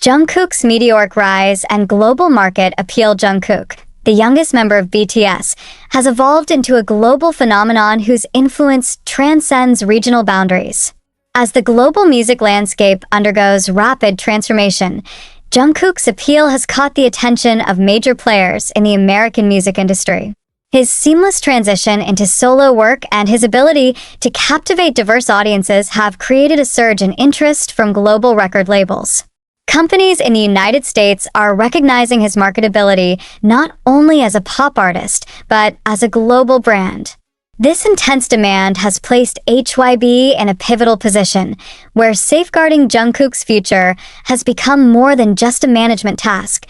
Jungkook's meteoric rise and global market appeal. Jungkook, the youngest member of BTS, has evolved into a global phenomenon whose influence transcends regional boundaries. As the global music landscape undergoes rapid transformation, Jungkook's appeal has caught the attention of major players in the American music industry. His seamless transition into solo work and his ability to captivate diverse audiences have created a surge in interest from global record labels. Companies in the United States are recognizing his marketability not only as a pop artist, but as a global brand. This intense demand has placed HYBE in a pivotal position, where safeguarding Jungkook's future has become more than just a management task.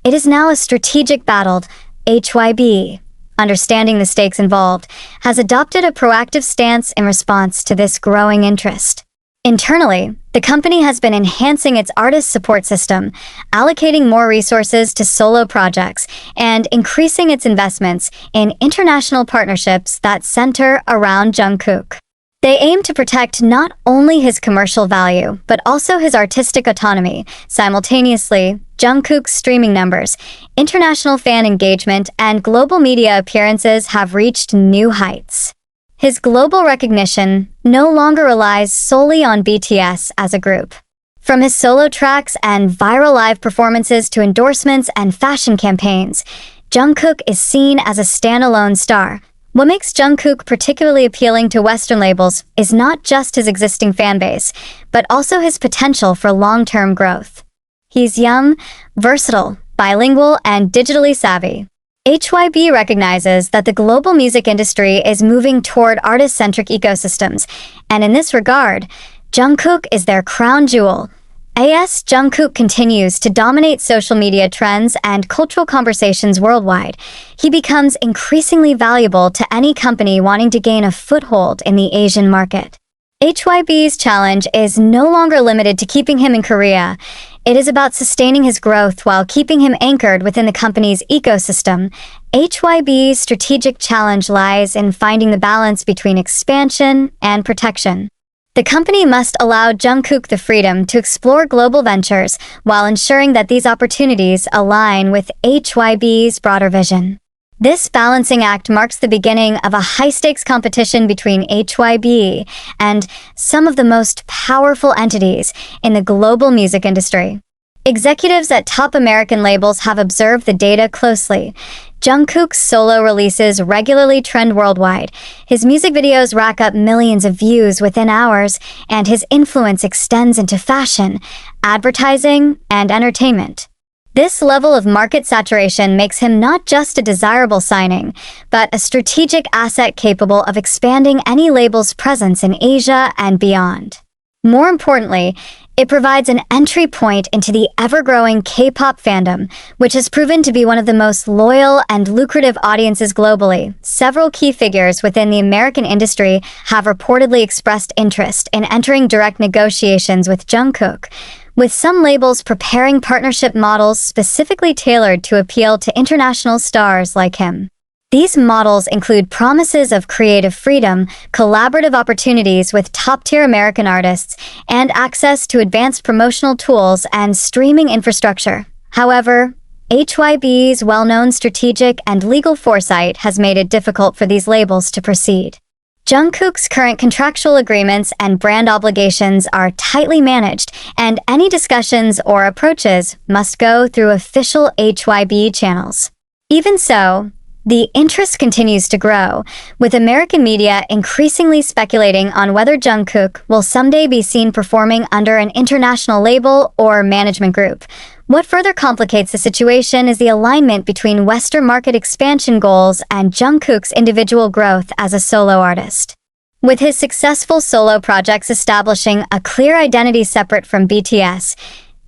It is now a strategic battle. HYBE, understanding the stakes involved, has adopted a proactive stance in response to this growing interest. Internally, the company has been enhancing its artist support system, allocating more resources to solo projects, and increasing its investments in international partnerships that center around Jungkook. They aim to protect not only his commercial value, but also his artistic autonomy. Simultaneously, Jungkook's streaming numbers, international fan engagement, and global media appearances have reached new heights. His global recognition no longer relies solely on BTS as a group. From his solo tracks and viral live performances to endorsements and fashion campaigns, Jungkook is seen as a standalone star. What makes Jungkook particularly appealing to Western labels is not just his existing fanbase, but also his potential for long-term growth. He's young, versatile, bilingual, and digitally savvy. HYBE recognizes that the global music industry is moving toward artist-centric ecosystems, and in this regard, Jungkook is their crown jewel. As Jungkook continues to dominate social media trends and cultural conversations worldwide, he becomes increasingly valuable to any company wanting to gain a foothold in the Asian market. HYBE's challenge is no longer limited to keeping him in Korea. It is about sustaining his growth while keeping him anchored within the company's ecosystem. HYBE's strategic challenge lies in finding the balance between expansion and protection. The company must allow Jungkook the freedom to explore global ventures while ensuring that these opportunities align with HYBE's broader vision. This balancing act marks the beginning of a high-stakes competition between HYBE and some of the most powerful entities in the global music industry. Executives at top American labels have observed the data closely. Jungkook's solo releases regularly trend worldwide. His music videos rack up millions of views within hours, and his influence extends into fashion, advertising, and entertainment. This level of market saturation makes him not just a desirable signing, but a strategic asset capable of expanding any label's presence in Asia and beyond. More importantly, it provides an entry point into the ever-growing K-pop fandom, which has proven to be one of the most loyal and lucrative audiences globally. Several key figures within the American industry have reportedly expressed interest in entering direct negotiations with Jungkook, with some labels preparing partnership models specifically tailored to appeal to international stars like him. These models include promises of creative freedom, collaborative opportunities with top-tier American artists, and access to advanced promotional tools and streaming infrastructure. However, HYBE's well-known strategic and legal foresight has made it difficult for these labels to proceed. Jungkook's current contractual agreements and brand obligations are tightly managed, and any discussions or approaches must go through official HYBE channels. Even so, the interest continues to grow, with American media increasingly speculating on whether Jungkook will someday be seen performing under an international label or management group. What further complicates the situation is the alignment between Western market expansion goals and Jungkook's individual growth as a solo artist. With his successful solo projects establishing a clear identity separate from BTS,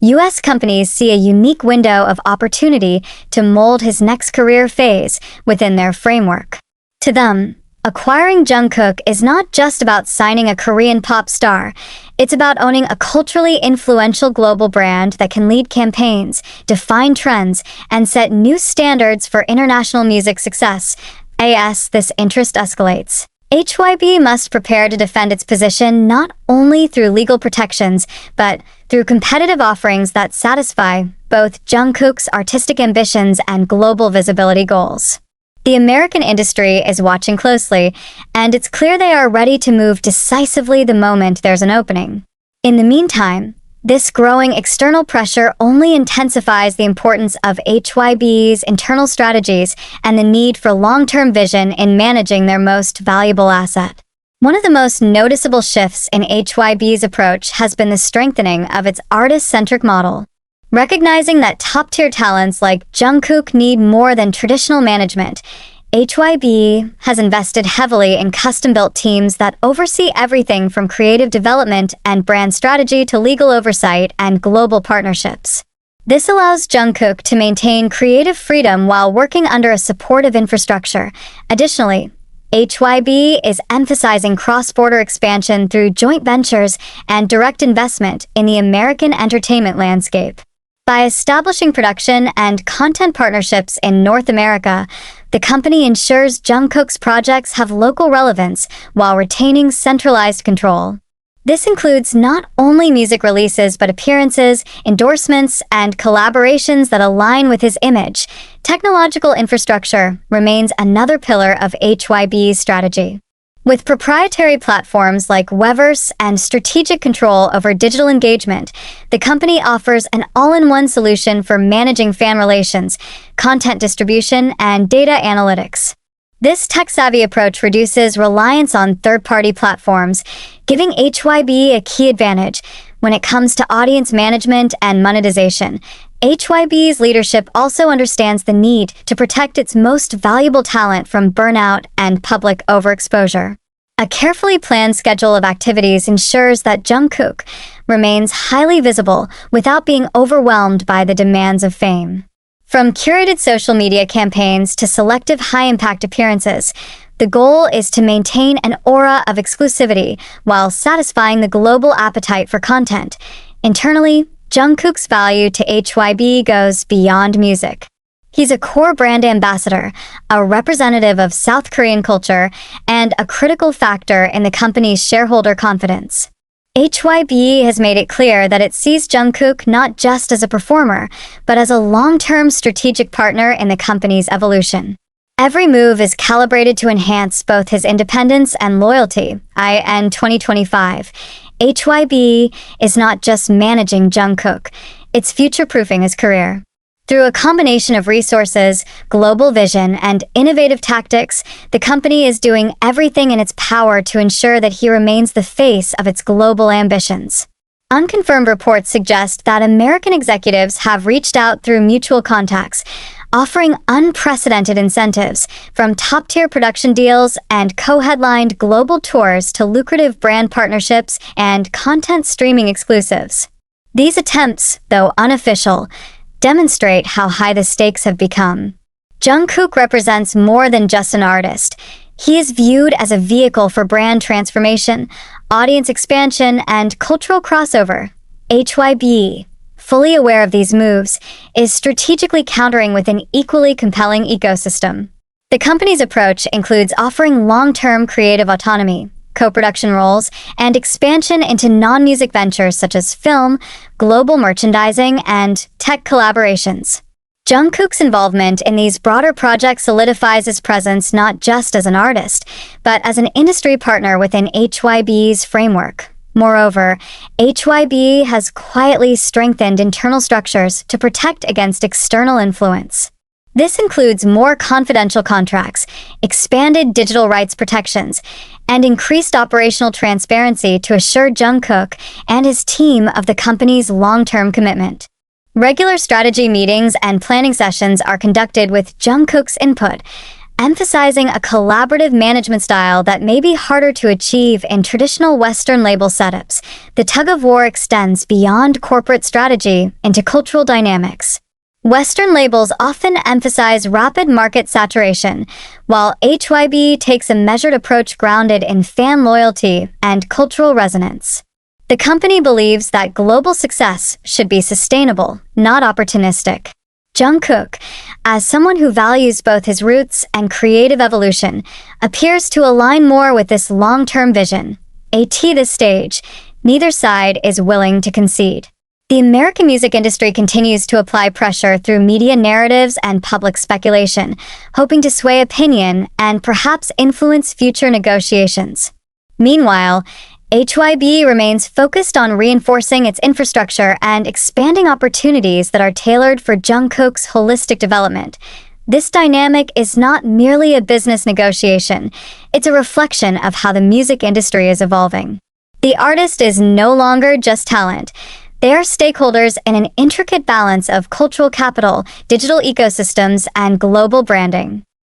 U.S. companies see a unique window of opportunity to mold his next career phase within their framework. To them, acquiring Jungkook is not just about signing a Korean pop star. It's about owning a culturally influential global brand that can lead campaigns, define trends, and set new standards for international music success. As this interest escalates, HYBE must prepare to defend its position not only through legal protections, but through competitive offerings that satisfy both Jungkook's artistic ambitions and global visibility goals. The American industry is watching closely, and it's clear they are ready to move decisively the moment there's an opening. In the meantime, this growing external pressure only intensifies the importance of HYBE's internal strategies and the need for long-term vision in managing their most valuable asset. One of the most noticeable shifts in HYBE's approach has been the strengthening of its artist-centric model. Recognizing that top-tier talents like Jungkook need more than traditional management, HYBE has invested heavily in custom-built teams that oversee everything from creative development and brand strategy to legal oversight and global partnerships. This allows Jungkook to maintain creative freedom while working under a supportive infrastructure. Additionally, HYBE is emphasizing cross-border expansion through joint ventures and direct investment in the American entertainment landscape. By establishing production and content partnerships in North America, the company ensures Jungkook's projects have local relevance while retaining centralized control. This includes not only music releases but appearances, endorsements, and collaborations that align with his image. Technological infrastructure remains another pillar of HYBE's strategy. With proprietary platforms like Weverse and strategic control over digital engagement, the company offers an all-in-one solution for managing fan relations, content distribution, and data analytics. This tech-savvy approach reduces reliance on third-party platforms, giving HYBE a key advantage when it comes to audience management and monetization. HYBE's leadership also understands the need to protect its most valuable talent from burnout and public overexposure. A carefully planned schedule of activities ensures that Jungkook remains highly visible without being overwhelmed by the demands of fame. From curated social media campaigns to selective high-impact appearances, the goal is to maintain an aura of exclusivity while satisfying the global appetite for content. Internally, Jungkook's value to HYBE goes beyond music. He's a core brand ambassador, a representative of South Korean culture, and a critical factor in the company's shareholder confidence. HYBE has made it clear that it sees Jungkook not just as a performer, but as a long-term strategic partner in the company's evolution. Every move is calibrated to enhance both his independence and loyalty. In 2025, HYBE is not just managing Jungkook, it's future-proofing his career. Through a combination of resources, global vision, and innovative tactics, the company is doing everything in its power to ensure that he remains the face of its global ambitions. Unconfirmed reports suggest that American executives have reached out through mutual contacts, offering unprecedented incentives, from top-tier production deals and co-headlined global tours to lucrative brand partnerships and content streaming exclusives. These attempts, though unofficial, demonstrate how high the stakes have become. Jungkook represents more than just an artist. He is viewed as a vehicle for brand transformation, audience expansion, and cultural crossover. HYBE, fully aware of these moves, is strategically countering with an equally compelling ecosystem. The company's approach includes offering long-term creative autonomy, co-production roles, and expansion into non-music ventures such as film, global merchandising, and tech collaborations. Jungkook's involvement in these broader projects solidifies his presence not just as an artist, but as an industry partner within HYBE's framework. Moreover, HYBE has quietly strengthened internal structures to protect against external influence. This includes more confidential contracts, expanded digital rights protections, and increased operational transparency to assure Jungkook and his team of the company's long-term commitment. Regular strategy meetings and planning sessions are conducted with Jungkook's input, emphasizing a collaborative management style that may be harder to achieve in traditional Western label setups. The tug-of-war extends beyond corporate strategy into cultural dynamics. Western labels often emphasize rapid market saturation, while HYBE takes a measured approach grounded in fan loyalty and cultural resonance. The company believes that global success should be sustainable, not opportunistic. Jungkook, as someone who values both his roots and creative evolution, appears to align more with this long-term vision. At this stage, neither side is willing to concede. The American music industry continues to apply pressure through media narratives and public speculation, hoping to sway opinion and perhaps influence future negotiations. Meanwhile, HYBE remains focused on reinforcing its infrastructure and expanding opportunities that are tailored for Jungkook's holistic development. This dynamic is not merely a business negotiation, it's a reflection of how the music industry is evolving. The artist is no longer just talent. They are stakeholders in an intricate balance of cultural capital, digital ecosystems, and global branding.